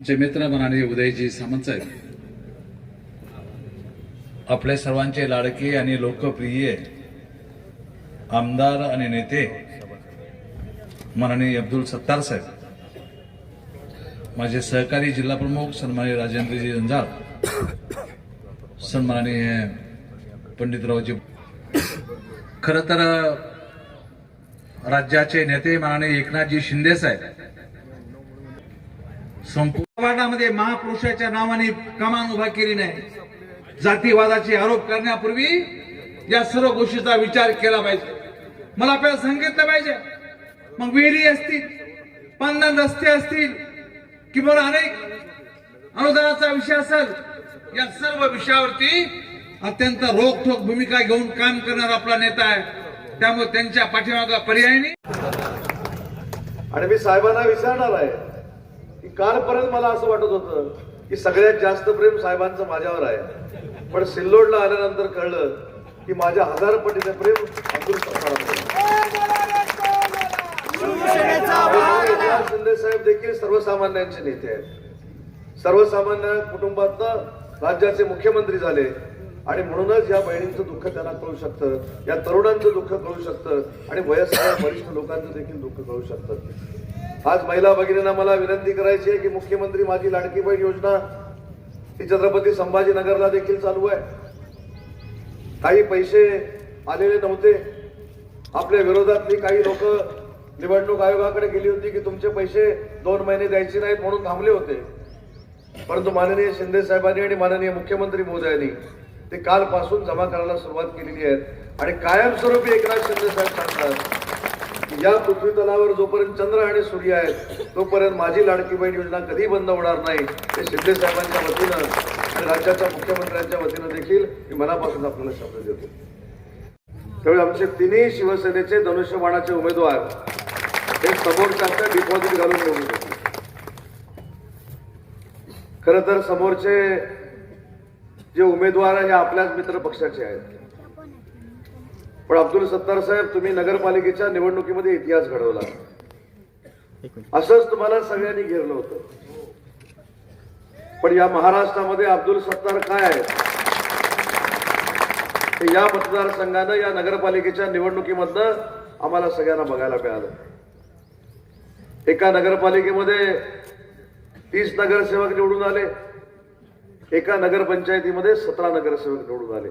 चे मित्र म्हणाले उदयजी सामंत साहेब, आपले सर्वांचे लाडके आणि लोकप्रिय आमदार आणि नेते माननीय अब्दुल सत्तार साहेब, माझे सहकारी जिल्हा प्रमुख सन्माननीय राजेंद्रजी जंजाळ, सन्माननीय पंडितरावजी, खरं तर राज्याचे नेते माननीय एकनाथजी शिंदे साहेब, संपूर्ण महापुरुषाच्या नावाने कमान उभा केली नाही. जातीवादाचे आरोप करण्यापूर्वी या सर्व गोष्टीचा विचार केला पाहिजे. मला आपल्याला सांगितलं पाहिजे. मग विहिरी असतील, पांदन रस्ते असतील किंवा अनेक अनुदानाचा विषय असेल, या सर्व विषयावरती अत्यंत रोखठोक भूमिका घेऊन काम करणारा आपला नेता आहे. त्यामुळे त्यांच्या पाठीमागे पर्याय नाही. आणि मी साहेबांना विचारणार आहे की कालपर्यंत मला असं वाटत होतं की सगळ्यात जास्त प्रेम साहेबांचं माझ्यावर आहे, पण सिल्लोडला आल्यानंतर कळलं की माझ्या 1000 पटीने प्रेम अब्दुल सत्तारांवर. शिंदे साहेब देखील सर्वसामान्यांचे नेते आहेत. सर्वसामान्य कुटुंबातनं राज्याचे मुख्यमंत्री झाले आणि म्हणूनच या बहिणींचं दुःख त्यांना कळू शकतं, या तरुणांचं दुःख कळू शकतं आणि वयस्कर वरिष्ठ लोकांचं देखील दुःख कळू शकतं. आज महिला भगिनींना मला विनंती करायची आहे की मुख्यमंत्री माझी लाडकी बहीण योजना ही छत्रपती संभाजीनगरला देखील चालू आहे. काही पैसे आलेले नव्हते. आपल्या विरोधातली काही लोक निवडणूक आयोगाकडे गेली होती की तुमचे पैसे 2 महिने द्यायचे नाहीत म्हणून थांबले होते. परंतु माननीय शिंदे साहेबांनी आणि माननीय मुख्यमंत्री महोदयांनी ते कालपासून जमा करायला सुरुवात केलेली आहे. आणि कायमस्वरूपी एकनाथ शिंदे साहेब सांगतात या पृथ्वी तलावर जोपर्यंत चंद्र आणि सूर्य आहेत तोपर्यंत माझी लाडकी बहीण योजना कधी बंद होणार नाही. ते शिंदे साहेबांच्या वतीनं आणि राज्याच्या मुख्यमंत्र्यांच्या वतीनं देखील मी मनापासून आपल्याला शब्द देतो. त्यावेळी आमचे तिन्ही शिवसेनेचे धनुष्यबाणाचे उमेदवार हे समोरच्या डिपॉझिट घालून निवडून येतील. खरं तर समोरचे जे उमेदवार आहे हे आपल्याच मित्र पक्षाचे आहेत. पण अब्दुल सत्तार साहेब, तुम्ही नगरपालिकेच्या निवडणुकीमध्ये इतिहास घडवला. असंच तुम्हाला सगळ्यांनी घेरलं होतं. पण या महाराष्ट्रामध्ये अब्दुल सत्तार काय आहेत हे या मतदारसंघानं, या नगरपालिकेच्या निवडणुकीमधनं आम्हाला सगळ्यांना बघायला मिळालं. एका नगरपालिकेमध्ये 30 नगरसेवक निवडून आले, एका नगरपंचायतीमध्ये 17 नगरसेवक निवडून आले.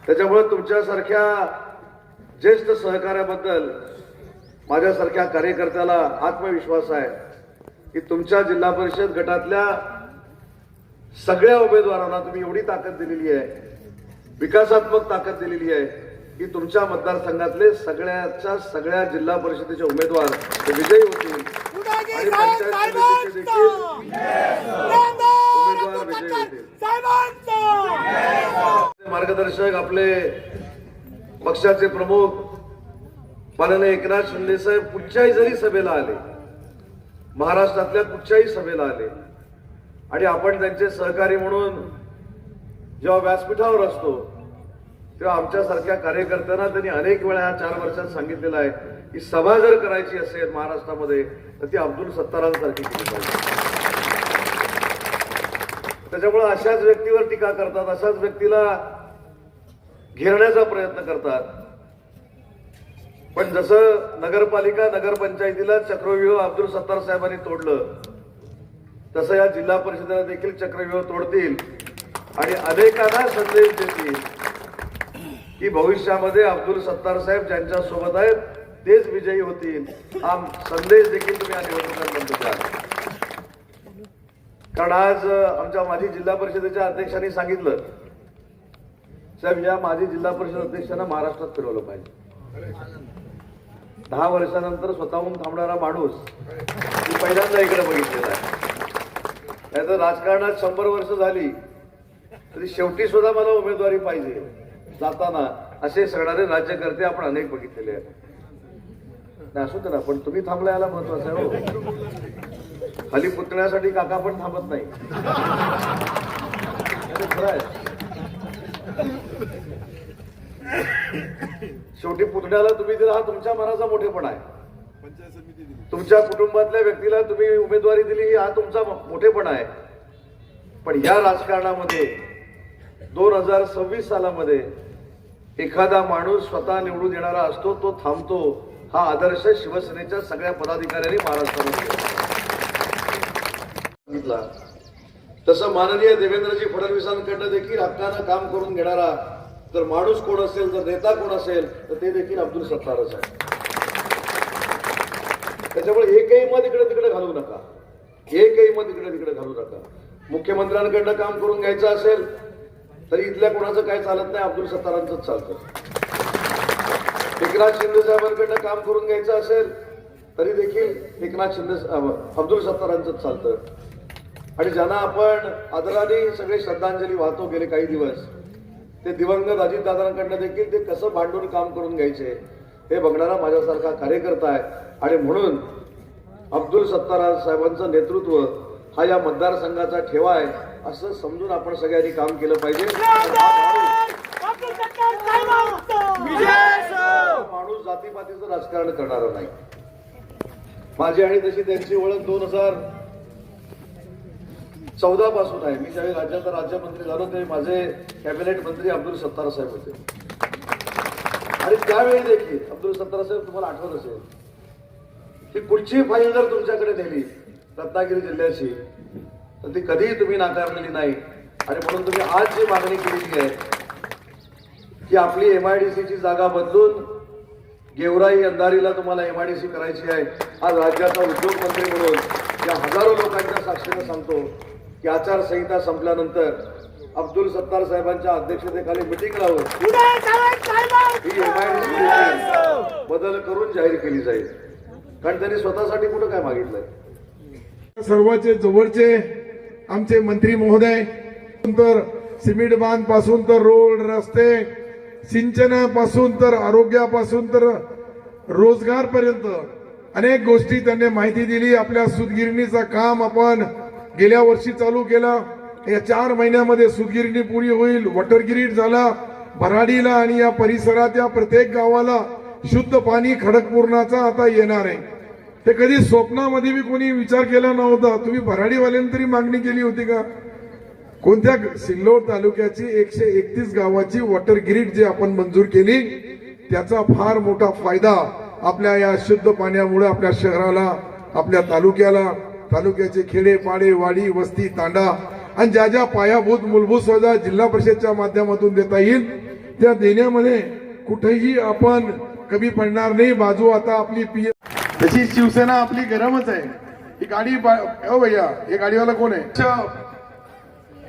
त्याच्यामुळे तुमच्यासारख्या ज्येष्ठ सहकार्याबद्दल माझ्यासारख्या कार्यकर्त्याला आत्मविश्वास आहे की तुमच्या जिल्हा परिषद गटातल्या सगळ्या उमेदवारांना तुम्ही एवढी ताकद दिलेली आहे, विकासात्मक ताकद दिलेली आहे की तुमच्या मतदारसंघातले सगळ्या जिल्हा परिषदेचे उमेदवार ते विजयी होतील आणि पंचायत समितीचे देखील उमेदवार विजयी होतील. मार्गदर्शक आपले पक्षाचे प्रमुख माननीय एकनाथ शिंदे साहेब कुठच्याही जरी सभेला आले, महाराष्ट्रातल्या कुठच्याही सभेला आले आणि आपण त्यांचे सहकारी म्हणून जेव्हा व्यासपीठावर असतो तेव्हा आमच्यासारख्या कार्यकर्त्यांना त्यांनी अनेक वेळा या 4 वर्षात सांगितलेलं आहे की सभा जर करायची असेल महाराष्ट्रामध्ये तर ती अब्दुल सत्तारांसारखी केली पाहिजे. त्याच्यामुळे अशाच व्यक्तीवर टीका करतात, अशाच व्यक्तीला घेरण्याचा प्रयत्न करतात. पण जसं नगरपालिका नगरपंचायतीला चक्रव्यूह अब्दुल सत्तार साहेबांनी तोडलं तसं या जिल्हा परिषदेला देखील चक्रव्यूह तोडतील आणि अनेकांना संदेश देतील की भविष्यामध्ये अब्दुल सत्तार साहेब ज्यांच्या सोबत आहेत तेच विजयी होतील. हा संदेश देखील तुम्ही या निवडणुकांमध्ये द्या. कारण आज आमच्या माजी जिल्हा परिषदेच्या अध्यक्षांनी सांगितलं, साहेब या माजी जिल्हा परिषद अध्यक्षांना महाराष्ट्रात फिरवलं पाहिजे. 10 वर्षानंतर स्वतःहून थांबणारा माणूस मी पहिल्यांदा इकडे बघितलेला आहे. नाहीतर राजकारणात 100 वर्ष झाली तरी शेवटी सुद्धा मला उमेदवारी पाहिजे जाताना असे सांगणारे राज्यकर्ते आपण अनेक बघितलेले आहेत. असू दे ना, पण तुम्ही थांबला याला महत्वाचं आहे. हो, खाली पुतण्यासाठी काका पण थांबत नाही. खरं आहे. शेवटी पुतण्याला तुम्ही दिला हा तुमच्या मनाचा मोठेपणा आहे. तुमच्या कुटुंबातल्या व्यक्तीला तुम्ही उमेदवारी दिली हा तुमचा मोठेपणा आहे. पण या राजकारणामध्ये 2026 सालामध्ये एखादा माणूस स्वतः निवडून येणारा असतो, तो थांबतो, हा आदर्श शिवसेनेच्या सगळ्या पदाधिकाऱ्यांनी महाराष्ट्रामध्ये सांगितला. तसं माननीय देवेंद्रजी फडणवीसांकडनं देखील हक्कानं काम करून घेणारा जर माणूस कोण असेल, जर नेता कोण असेल, तर ते देखील अब्दुल सत्तारच आहे. त्याच्यामुळे एकही मत इकडे तिकडे घालू नका, एकही मत इकडे तिकडे घालू नका. मुख्यमंत्र्यांकडनं काम करून घ्यायचं असेल तरी इथल्या कोणाचं काय चालत नाही, अब्दुल सत्तारांचंच चालतं. एकनाथ शिंदे साहेबांकडनं काम करून घ्यायचं असेल तरी देखील एकनाथ शिंदे अब्दुल सत्तारांचंच चालतं. आणि ज्यांना आपण आदराने सगळे श्रद्धांजली वाहतो गेले काही दिवस, ते दिवंगत अजितदादांकडनं देखील ते कसं भांडून काम करून घ्यायचे हे बघणारा माझ्यासारखा कार्यकर्ता आहे. आणि म्हणून अब्दुल सत्तार साहेबांचं नेतृत्व हा या मतदारसंघाचा ठेवा आहे असं समजून आपण सगळ्यांनी काम केलं पाहिजे. माणूस जातीपातीचं राजकारण करणारा नाही. माझी आणि तशी त्यांची ओळख 2014 पासून आहे. मी ज्यावेळी राज्याचा राज्यमंत्री झालो ते माझे कॅबिनेट मंत्री अब्दुल सत्तार साहेब होते. आणि त्यावेळी देखील अब्दुल सत्तार साहेब, तुम्हाला आठवत असेल की कुठची फाईल जर तुमच्याकडे नेली रत्नागिरी जिल्ह्याची तर ती कधीही तुम्ही नाकारलेली नाही. आणि म्हणून तुम्ही आज जी मागणी केलेली आहे की आपली MIDCची जागा बदलून गेवराई अंधारीला तुम्हाला MIDC करायची आहे, आज राज्याचा उद्योगमंत्री म्हणून या हजारो लोकांच्या साक्षीने सांगतो की आचारसंहिता संपल्यानंतर अब्दुल सत्तार साहेबांच्या अध्यक्षतेखाली मिटिंग लावून ही MIDC बदल करून जाहीर केली जाईल. कारण त्यांनी स्वतःसाठी कुठं काय मागितलंय. सर्वांचे जवळचे आमचे मंत्री महोदय, तर सिमेंट बांध पासून तर रोड रस्ते, सिंचनापासून तर आरोग्यापासून तर रोजगारपर्यंत अनेक गोष्टी त्यांनी माहिती दिली. आपल्या सूतगिरणीचं काम आपण गेल्या वर्षी चालू केलं. या 4 महिन्यामध्ये सूतगिरणी पुरी होईल. वॉटर ग्रीड झाला भराडीला आणि या परिसरात या प्रत्येक गावाला शुद्ध पाणी खडकपूर्णाचा आता येणार आहे. हे कधी स्वप्नामध्ये बी कोणी विचार केला नव्हता. तुम्ही भराडीवाल्यांनी तरी मागणी केली होती का? कोणत्या सिल्लोड तालुक्याची 131 गावाची वॉटर ग्रीड जी आपण मंजूर केली त्याचा फार मोठा फायदा आपल्या या शुद्ध पाण्यामुळे आपल्या शहराला, आपल्या तालुक्याला, तालुक्याचे खेडे पाडे वाडी वस्ती तांडा आणि ज्या ज्या पायाभूत मूलभूत सुविधा जिल्हा परिषदच्या माध्यमातून देता येईल त्या देण्यामध्ये कुठेही आपण कमी पडणार नाही. बाजू आता आपली तशी शिवसेना आपली गरमच आहे. ही गाडी हो भैया, हे गाडीवाला कोण आहे?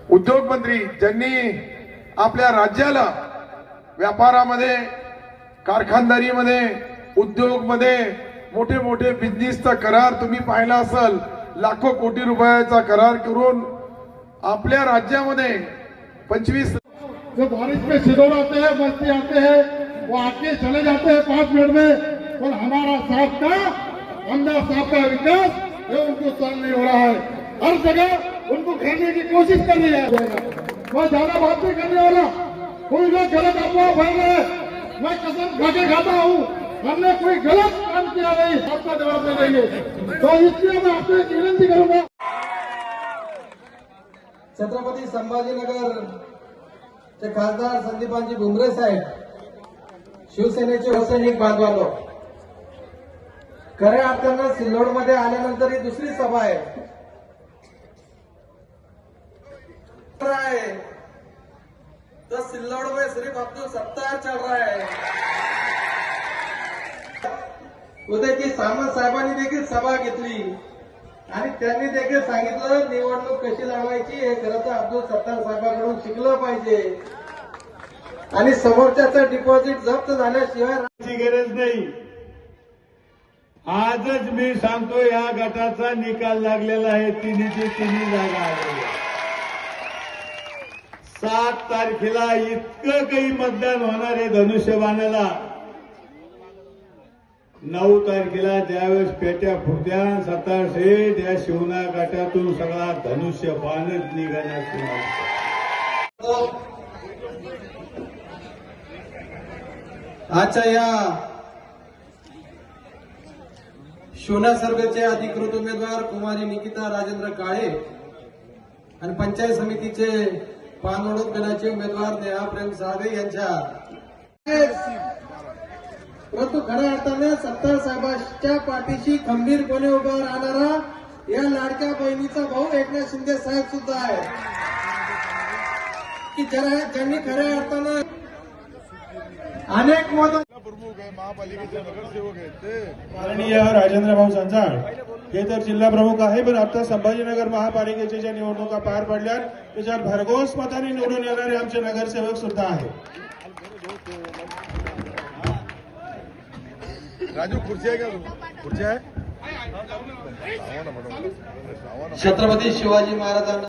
उद्योग मंत्री ज्यांनी आपल्या राज्याला व्यापारामध्ये, कारखानदारीमध्ये, उद्योगमध्ये मोठे मोठे बिझनेसचा करार तुम्ही पाहिला असेल. लाखो कोटी रुपयाचा करार करून आपल्या राज्यामध्ये 25 जो बारिश में सिदोर आते हैं, बस्ती आते हैं, वो आके चले जाते हैं 5 मिनट में. और हमारा साहब का, हमदा साहब का विकास ये उनको सहन नहीं हो रहा है. हर जगह उनको घेरने की कोशिश कर रही है. मैं ज्यादा बात नहीं करने वाला. कोई लोग गलत अफवाह फैल रहे हैं, मैं कसम खा के खाता हूँ हमने कोई गलत काम किया नहीं. आपका जवाब दे देंगे. तो इसलिए मैं आपसे एक विनंती करूंगा. छत्रपती संभाजीनगर चे खासदार संदीपानजी भुमरे साहेब, शिवसेनेचे सैनिक बांधवालो, खऱ्या अर्थानं सिल्लोड मध्ये आल्यानंतर ही दुसरी सभा आहे. तो सिल्लोड में सिर्फ अब्दुल सत्तार चल रहा है. उद्या की सामंत साहेबांनी देखील सभा घेतली आणि त्यांनी देखील सांगितलं निवडणूक कशी लढवायची हे खरं तर अब्दुल सत्तार साहेबांकडून शिकलं पाहिजे. आणि समोरच्याचं डिपॉझिट जप्त झाल्याशिवाय गरज नाही. आजच मी सांगतो या गटाचा निकाल लागलेला आहे. तिन्ही जागा आलेल्या. 7 तारखेला इतकं काही मतदान होणार आहे धनुष्यबाणाला. 9 तारखेला ज्यावेळेस पेट्या फुटत्या, सत्तार शेठ या शिवना गटातून सगळा धनुष्यबाणच निघाला. आजच्या या शिवना सर्वेचे अधिकृत उमेदवार कुमारी निकिता राजेंद्र काळे आणि पंचायत समितीचे पानवडूक गणाचे उमेदवार नेहा प्रेम साळवे यांच्या परंतु खऱ्या अर्थाने सत्तार साहेबांच्या पाठीशी खंबीरपणे उभा राहणारा या लाडक्या बहिणीचा भाऊ एकनाथ शिंदे साहेब सुद्धा आहे की ज्यांनी खऱ्या अर्थानं अनेक मत प्रमुख आहे, महापालिकेचे नगरसेवक आहेत ते. माननीय राजेंद्र भाऊ संचाळ हे तर जिल्हा प्रमुख आहे, पण आता संभाजीनगर महापालिकेच्या ज्या निवडणुका पार पडल्या त्याच्यात भरघोस मताने निवडून येणारे आमचे नगरसेवक सुद्धा आहेत. राजू खुर्ची आहे का तू? खुर्ची आहे? छत्रपती शिवाजी महाराजांना